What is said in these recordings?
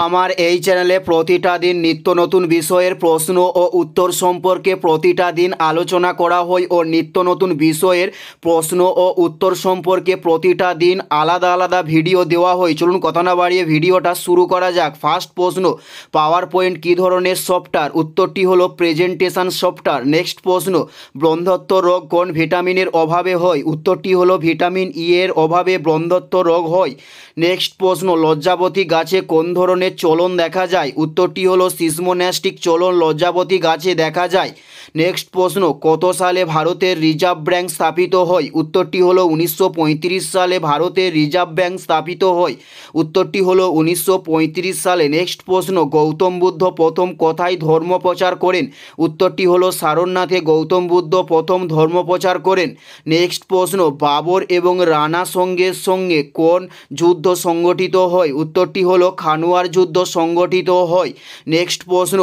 আমার এই চ্যানেলে প্রতিটা দিন নিত্য নতুন বিষয়ের প্রশ্ন ও উত্তর সম্পর্কে প্রতিটা দিন আলোচনা করা হয় ও নিত্য নতুন বিষয়ের প্রশ্ন ও উত্তর সম্পর্কে প্রতিটা দিন আলাদা আলাদা ভিডিও দেওয়া হয়। চলুন কথা না বাড়িয়ে ভিডিওটা শুরু করা যাক। ফার্স্ট প্রশ্ন, পাওয়ার পয়েন্ট কী ধরনের সফটওয়্যার? উত্তরটি হলো প্রেজেন্টেশন সফটওয়্যার। নেক্সট প্রশ্ন, ব্রণত্ব রোগ কোন ভিটামিনের অভাবে হয়? উত্তরটি হলো ভিটামিন ই এর অভাবে ব্রণত্ব রোগ হয়। নেক্সট প্রশ্ন, লজ্জাবতী গাছে কোন ধরনের চলন দেখা যায়? উত্তরটি হলো সিসমোন্যাস্টিক চলন লজ্জাবতী গাছে দেখা যায়। নেক্সট প্রশ্ন, কত সালে ভারতের রিজার্ভ ব্যাঙ্ক স্থাপিত হয়? উত্তরটি হলো 1935 সালে ভারতের রিজার্ভ ব্যাঙ্ক স্থাপিত হয়। উত্তরটি হলো 1935 সালে। নেক্সট প্রশ্ন, গৌতম বুদ্ধ প্রথম কোথায় ধর্ম প্রচার করেন? উত্তরটি হলো সারনাথে গৌতম বুদ্ধ প্রথম ধর্ম প্রচার করেন। নেক্সট প্রশ্ন, বাবর এবং রানা সঙ্গের সঙ্গে কোন যুদ্ধ সংগঠিত হয়? উত্তরটি হলো খানুয়ার যুদ্ধ সংগঠিত হয়। নেক্সট প্রশ্ন,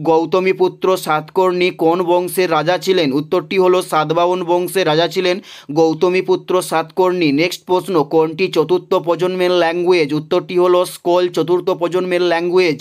গৌতমীপুত্র সাতকর্ণী কোন বংশের রাজা ছিলেন? উত্তরটি হলো সাতবাহন বংশের রাজা ছিলেন গৌতমীপুত্র সাতকর্ণী। নেক্সট প্রশ্ন, কোনটি চতুর্থ প্রজন্মের ল্যাঙ্গুয়েজ? উত্তরটি হলো স্কোল চতুর্থ প্রজন্মের ল্যাঙ্গুয়েজ।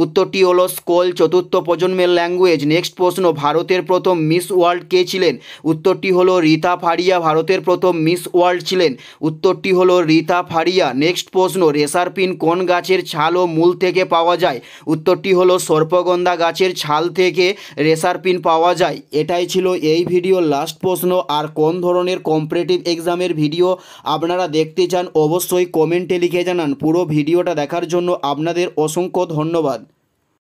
উত্তরটি হলো স্কোল চতুর্থ প্রজন্মের ল্যাঙ্গুয়েজ। নেক্সট প্রশ্ন, ভারতের প্রথম মিস ওয়ার্ল্ড কে ছিলেন? উত্তরটি হলো রীতা ফারিয়া ভারতের প্রথম মিস ওয়ার্ল্ড ছিলেন। উত্তরটি হলো রীতা ফারিয়া। নেক্সট প্রশ্ন, রেসারপিন কোন গাছের ছাল ও মূল থেকে পাওয়া যায়? উত্তরটি হলো সর্পগন্ধা গাছের ছাল থেকে রেসারপিন পাওয়া যায়। এটাই ছিল এই ভিডিওর লাস্ট প্রশ্ন। আর কোন ধরনের কম্পিটিটিভ এক্সামের ভিডিও আপনারা দেখতে চান অবশ্যই কমেন্টে লিখে জানান। পুরো ভিডিওটা দেখার জন্য আপনাদের অসংখ্য ধন্যবাদ।